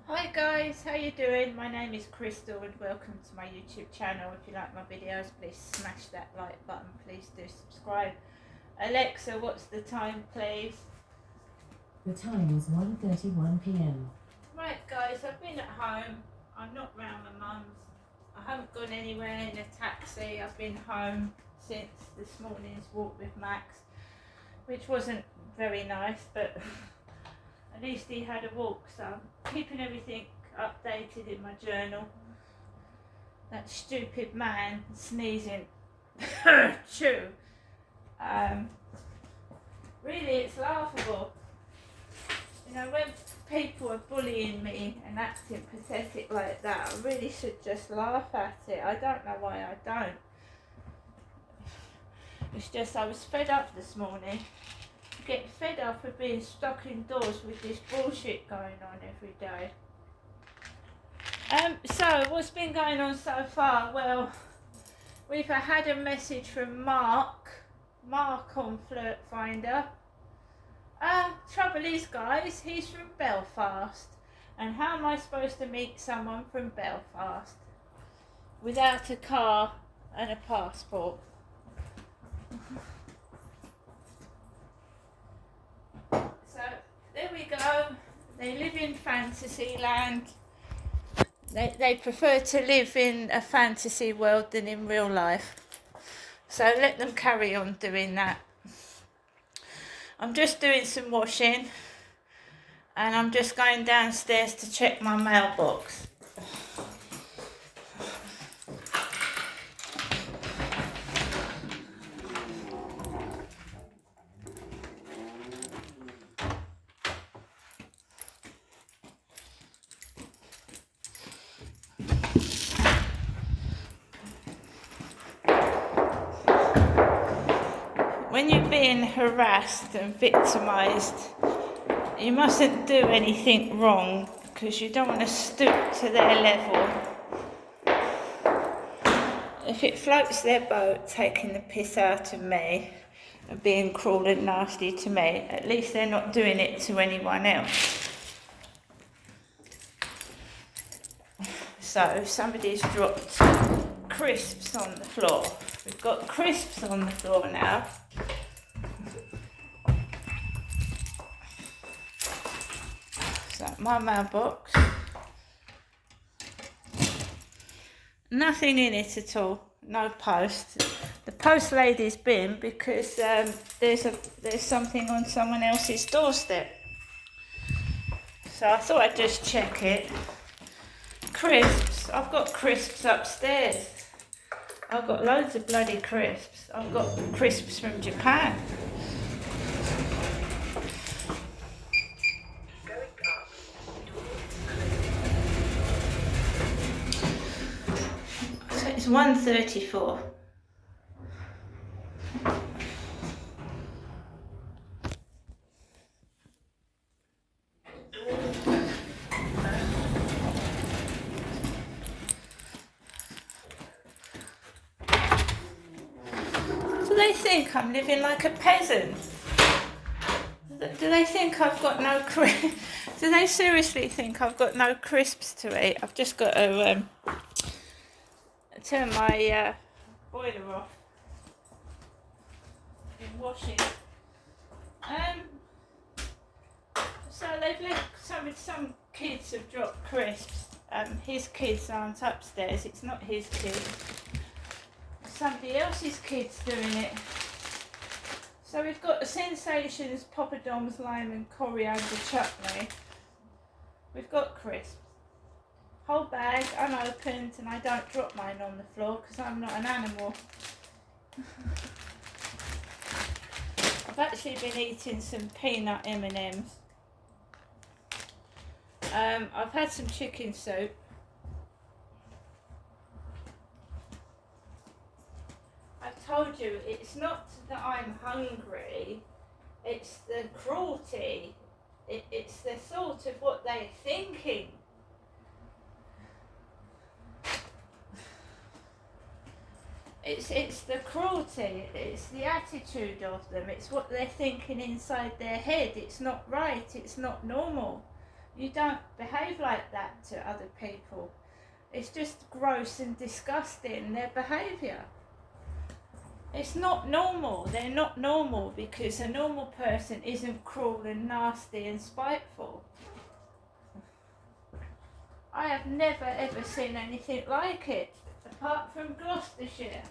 Hi guys, how you doing? My name is Crystal and welcome to my YouTube channel. If you like my videos, please smash that like button. Please do subscribe. Alexa, what's the time, please? The time is 1:31 p.m. Right guys, I've been at home. I'm not round my mum's. I haven't gone anywhere in a taxi. I've been home since this morning's walk with Max, which wasn't very nice, but at least he had a walk, so I'm keeping everything updated in my journal. That stupid man sneezing. Chew. Really, it's laughable. You know, when people are bullying me and acting pathetic like that, I really should just laugh at it. I don't know why I don't. It's just I was fed up this morning. Get fed up of being stuck indoors with this bullshit going on every day. So what's been going on so far? Well, we've had a message from Mark on Flirt Finder. Trouble is, guys, he's from Belfast, and how am I supposed to meet someone from Belfast without a car and a passport? So there we go. They live in fantasy land. They prefer to live in a fantasy world than in real life. So let them carry on doing that. I'm just doing some washing and I'm just going downstairs to check my mailbox. When you're being harassed and victimised, you mustn't do anything wrong because you don't want to stoop to their level. If it floats their boat taking the piss out of me and being cruel and nasty to me, at least they're not doing it to anyone else. So somebody's dropped crisps on the floor. We've got crisps on the floor now. So my mailbox. Nothing in it at all. No post. The post lady's been because there's something on someone else's doorstep. So I thought I'd just check it. Crisps. I've got crisps upstairs. I've got loads of bloody crisps. I've got crisps from Japan. So it's 1:34. Do they think I'm living like a peasant? Do they think I've got no crisps? Do they seriously think I've got no crisps to eat? I've just got to turn my boiler off. Been washing. So they've left some kids have dropped crisps. His kids aren't upstairs. It's not his kids. Somebody else's kids doing it. So we've got the Sensations poppadoms, lime and coriander chutney. We've got crisps. Whole bag unopened, and I don't drop mine on the floor because I'm not an animal. I've actually been eating some peanut M&Ms. I've had some chicken soup. I've told you, it's not that I'm hungry, it's the cruelty. It's the thought of what they're thinking. It's the cruelty, it's the attitude of them, it's what they're thinking inside their head. It's not right, it's not normal. You don't behave like that to other people. It's just gross and disgusting, their behaviour. It's not normal. They're not normal because a normal person isn't cruel and nasty and spiteful. I have never ever seen anything like it, apart from Gloucestershire.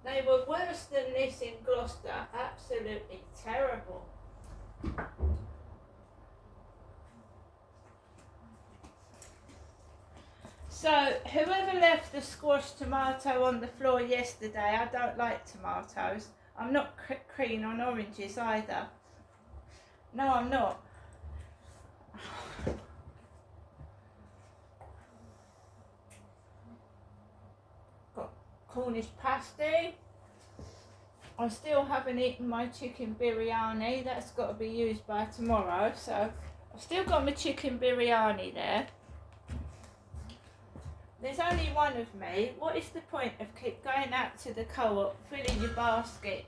They were worse than this in Gloucester, absolutely terrible. So, whoever left the squashed tomato on the floor yesterday, I don't like tomatoes. I'm not keen on oranges either. No, I'm not. Got Cornish pasty. I still haven't eaten my chicken biryani. That's got to be used by tomorrow. So, I've still got my chicken biryani there. There's only one of me. What is the point of keep going out to the co-op, filling your basket?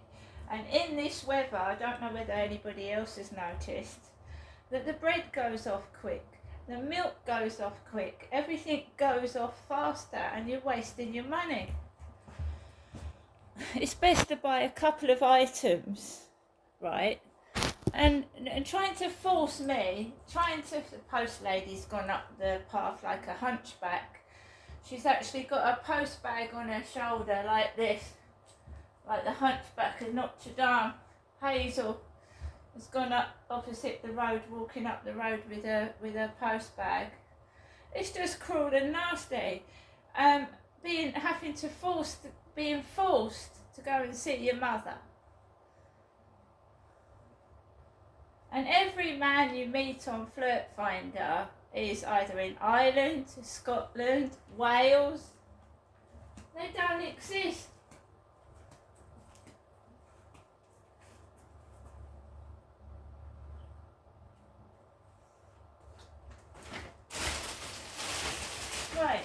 And in this weather, I don't know whether anybody else has noticed, that the bread goes off quick, the milk goes off quick, everything goes off faster and you're wasting your money. It's best to buy a couple of items, right? And trying to force me, the post lady's gone up the path like a hunchback. She's actually got a post bag on her shoulder like this, like the hunchback of Notre Dame. Hazel has gone up opposite the road, walking up the road with her post bag. It's just cruel and nasty. Being forced to go and see your mother. And every man you meet on Flirt Finder is either in Ireland, Scotland, Wales. They don't exist. Right.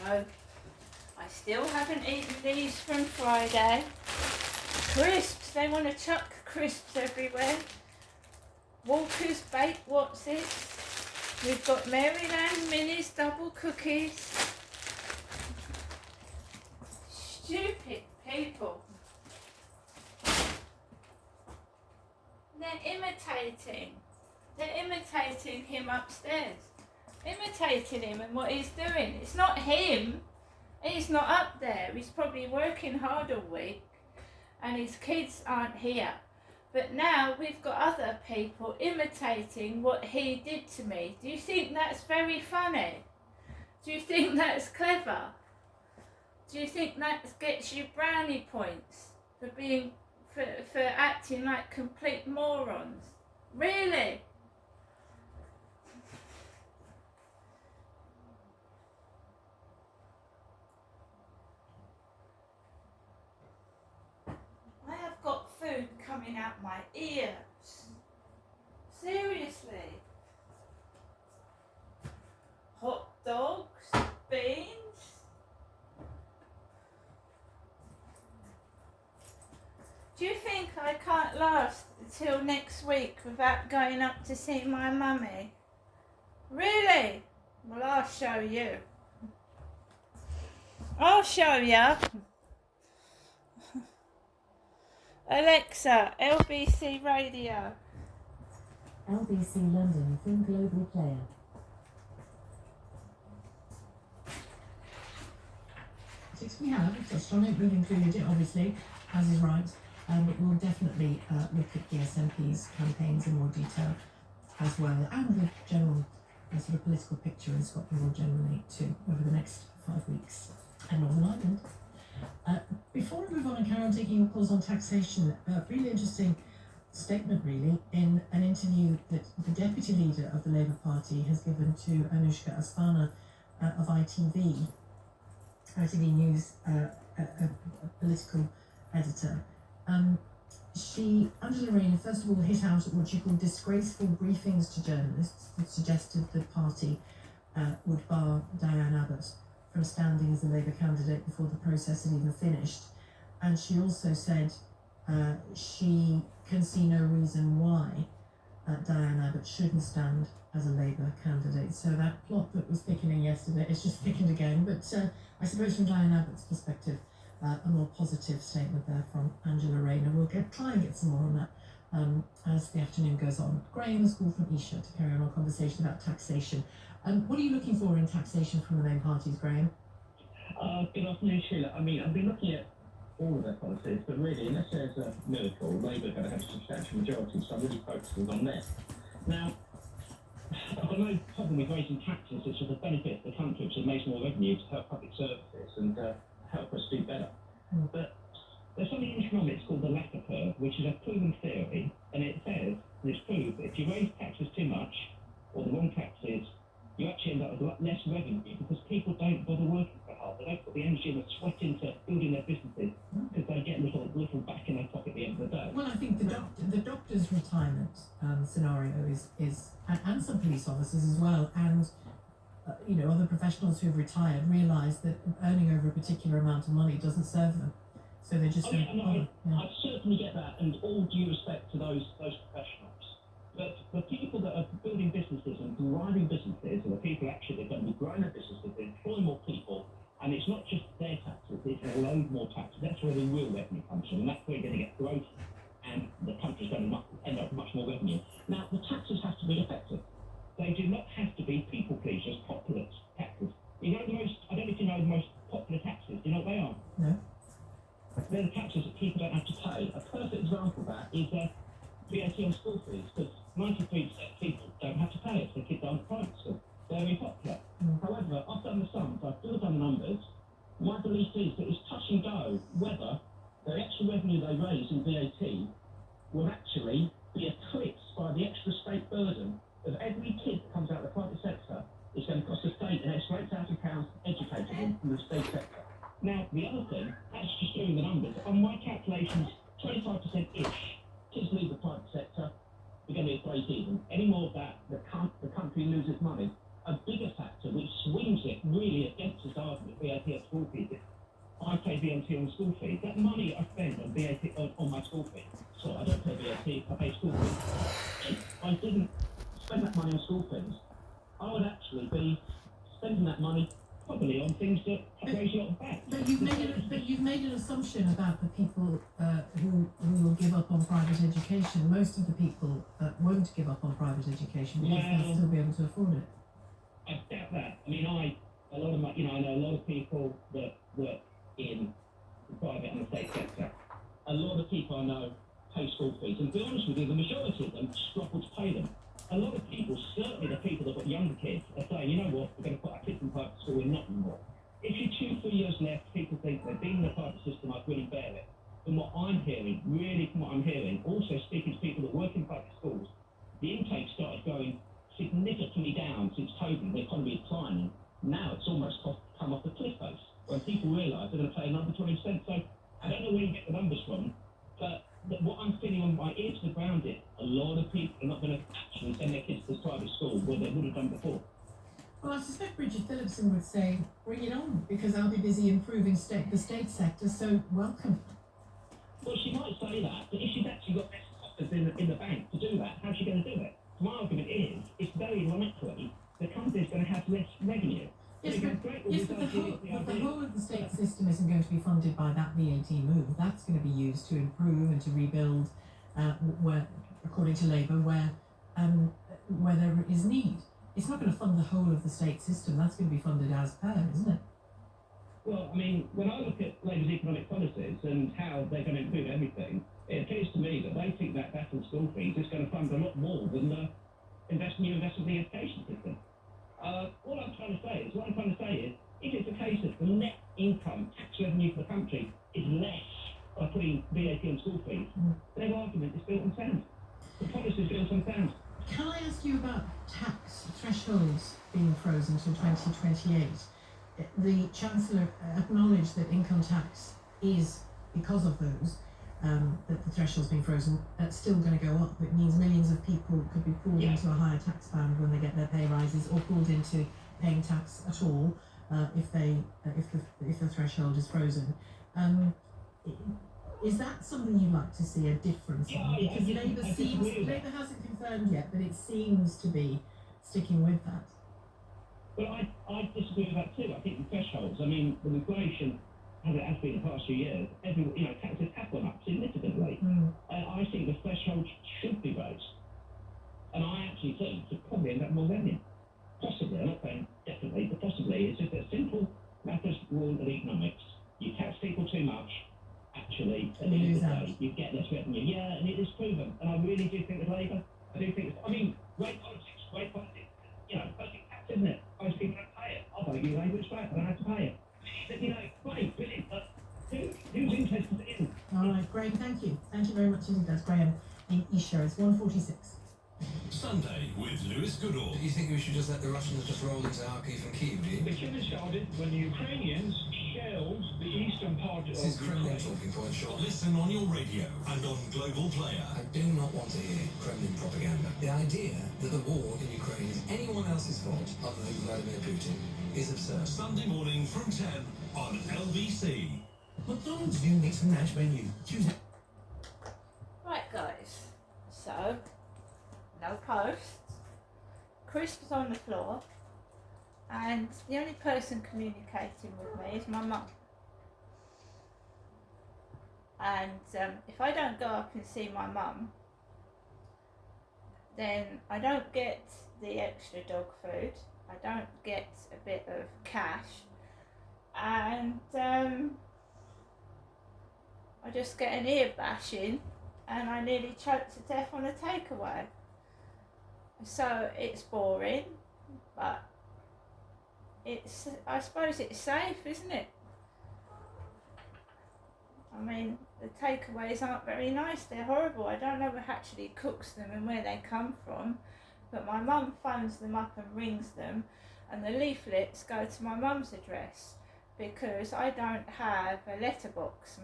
So, I still haven't eaten these from Friday. Crisps, they want to chuck crisps everywhere. Walker's Baked What's-Its. We've got Maryland Minis double cookies. Stupid people. They're imitating him upstairs. Imitating him and what he's doing. It's not him. He's not up there. He's probably working hard all week and his kids aren't here. But now we've got other people imitating what he did to me. Do you think that's very funny? Do you think that's clever? Do you think that gets you brownie points for acting like complete morons? Really? I have got food coming out my ears. Seriously. Hot dogs, beans. Do you think I can't last until next week without going up to see my mummy? Really? Well, I'll show you. I'll show you. Alexa, LBC Radio. LBC London from Global Player. We have touched on it, we've included it obviously, as is right, but we'll definitely look at the SNP's campaigns in more detail as well, and the general sort of political picture in Scotland more generally too, over the next 5 weeks, and Northern Ireland. Before we move on and carry on taking your calls on taxation, really interesting statement really in an interview that the deputy leader of the Labour Party has given to Anushka Asfana of ITV News, a political editor. Angela Rayner, first of all, hit out at what she called disgraceful briefings to journalists that suggested the party would bar Diane Abbott from standing as a Labour candidate before the process had even finished. And she also said she can see no reason why Diane Abbott shouldn't stand as a Labour candidate. So that plot that was thickening yesterday, it's just thickened again. But I suppose from Diane Abbott's perspective, a more positive statement there from Angela Rayner. We'll try and get some more on that as the afternoon goes on. Graham has called from Isha to carry on our conversation about taxation. What are you looking for in taxation from the main parties, Graham? Good afternoon, Sheila. I mean, I've been looking at all of their policies, but really, unless there's a miracle, Labour are going to have a substantial majority, so I'm really focusing on this. Now, I've got no problem with raising taxes. It's for the benefit of the country, which makes more revenue to help public services and help us do better. But there's something in economics called the Laffer curve, which is a proven theory, and it says, and it's proved, that if you raise taxes too much, or the wrong taxes, you actually end up with a lot less revenue because people don't bother working so hard. They don't put the energy and the sweat into building their businesses because they get little back in their pocket at the end of the day. Well, I think the doctor's retirement scenario is and some police officers as well, and other professionals who've retired realise that earning over a particular amount of money doesn't serve them, so they just don't bother. I certainly get that, and all due respect to those professionals. But the people that are building businesses and driving businesses are the people actually that are going to be growing their businesses, they employ more people, and it's not just their taxes, it's a load more taxes. That's where the real revenue comes from, and that's where you're going to get growth, and the country's going to end up with much more revenue. Now, the taxes have to be effective. They do not have to be people pleasers, popular taxes. I don't know if you know the most popular taxes. Do you know what they are? No. They're the taxes that people don't have to pay. A perfect example of that is VAT on school fees, because 93% of people don't have to pay it. Their kids aren't private school. They're very popular. However, I've done the sums, I've done the numbers. My belief is that it's touch and go whether the extra revenue they raise in VAT will actually be eclipsed by the extra state burden of every kid that comes out of the private sector. It's going to cost the state an extra £8,000 educating them from the state sector. Now, the other thing, that's just doing the numbers. On my calculations, 25%-ish. Kids leave the private sector, we're going to be break even. Any more of that, the country loses money. A bigger factor, which swings it really against this argument, VAT at school fees, I pay VAT on school fees. That money I spend on VAT on my school fees, so I don't pay VAT, I pay school fees. If I didn't spend that money on school fees, I would actually be spending that money probably on things that raise you up back. But you've made an assumption about the people who will give up on private education. Most of the people won't give up on private education because they'll still be able to afford it. I doubt that. I mean, I know a lot of people that work in the private and the state sector. A lot of people I know pay school fees, and to be honest with you, the majority of them struggle to pay them. A lot of people, certainly the people that got younger kids, are saying, you know what, we're going to put our kids in private school, we're not anymore. If you're 2-3 years left, people think they've been in the private system, I really bear it. From what I'm hearing, also speaking to people that work in private schools, the intake started going significantly down since COVID, the economy is declining. Now it's almost come off the cliff face, when people realise they're going to pay another 20%. So I don't know where you get the numbers from, but what I'm feeling on my ear to the ground is a lot of people are not going to actually send their kids to private school where they would have done before. Well, I suspect Bridget Phillipson would say, bring it on, because I'll be busy improving the state sector, so welcome. Well, she might say that, but if she's actually got less coffers in the bank to do that, how's she going to do it? My argument is, it's very likely the company's going to have less revenue. Yes, but the whole of the state system isn't going to be funded by that VAT move. That's going to be used to improve and to rebuild, where, according to Labour, where there is need. It's not going to fund the whole of the state system. That's going to be funded as per, isn't it? Well, I mean, when I look at Labour's economic policies and how they're going to improve everything, it appears to me that they think that back in school fees is going to fund a lot more than the investment in the education system. What I'm trying to say is, if it's a case of the net income tax revenue for the country is less by putting VAT on school fees, their argument is built on sand. The policy is built on sand. Can I ask you about tax thresholds being frozen till 2028? The Chancellor acknowledged that income tax is, because of those, that the threshold's being frozen, still going to go up. It means millions of people could be pulled into a higher tax band when they get their pay rises, or pulled into paying tax at all if the threshold is frozen. Is that something you'd like to see a difference Yeah, on? yeah, Because I disagree with that. Labour hasn't confirmed yet, but it seems to be sticking with that. Well, I disagree with that too. I think the thresholds, I mean, the inflation, as it has been the past few years, taxes have gone up significantly. I think the threshold should be raised. And I actually think it probably end up more revenue. Possibly, I'm not saying definitely, but possibly. It's just a simple matters rule of economics. You tax people too much, actually, at the end of the day, you get less revenue. Yeah, and it is proven. And I really do think with Labour, I do think, great politics, basic tax, isn't it? Most people don't pay it. I'll vote you Labour, it's great, I don't have to pay it. But, great, brilliant, but who's interested in? All right, Graham, thank you. Thank you very much indeed. That's Graham in Isha. It's 1:46. Sunday with Lewis Goodall. Do you think we should just let the Russians just roll into Kharkiv and Kyiv, do you? The killing started when the Ukrainians shelled the eastern part of This is Kremlin Ukraine. talking point, Sean. Listen on your radio and on Global Player. I do not want to hear Kremlin propaganda. The idea that the war in Ukraine is anyone else's fault other than Vladimir Putin is absurd. Sunday morning from 10 on LBC. McDonald's new mix and match menu. Choose it. Right, guys. So, no posts, crisps on the floor, and the only person communicating with me is my mum. And if I don't go up and see my mum, then I don't get the extra dog food, I don't get a bit of cash, and I just get an ear bashing, and I nearly choked to death on a takeaway. So it's boring, but I suppose it's safe, isn't it? I mean, the takeaways aren't very nice, they're horrible. I don't know who actually cooks them and where they come from, but my mum phones them up and rings them, and the leaflets go to my mum's address because I don't have a letterbox.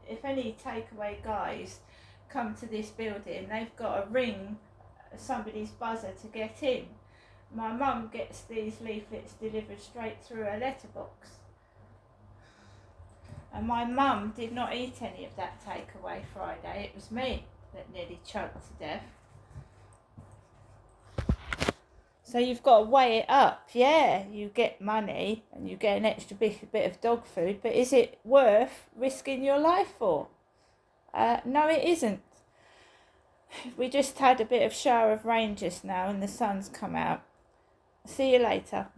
If any takeaway guys come to this building, they've got to ring somebody's buzzer to get in. My mum gets these leaflets delivered straight through her letterbox. And my mum did not eat any of that takeaway Friday. It was me that nearly choked to death. So you've got to weigh it up. Yeah, you get money and you get an extra bit of dog food, but is it worth risking your life for? No, it isn't. We just had a bit of shower of rain just now and the sun's come out. See you later.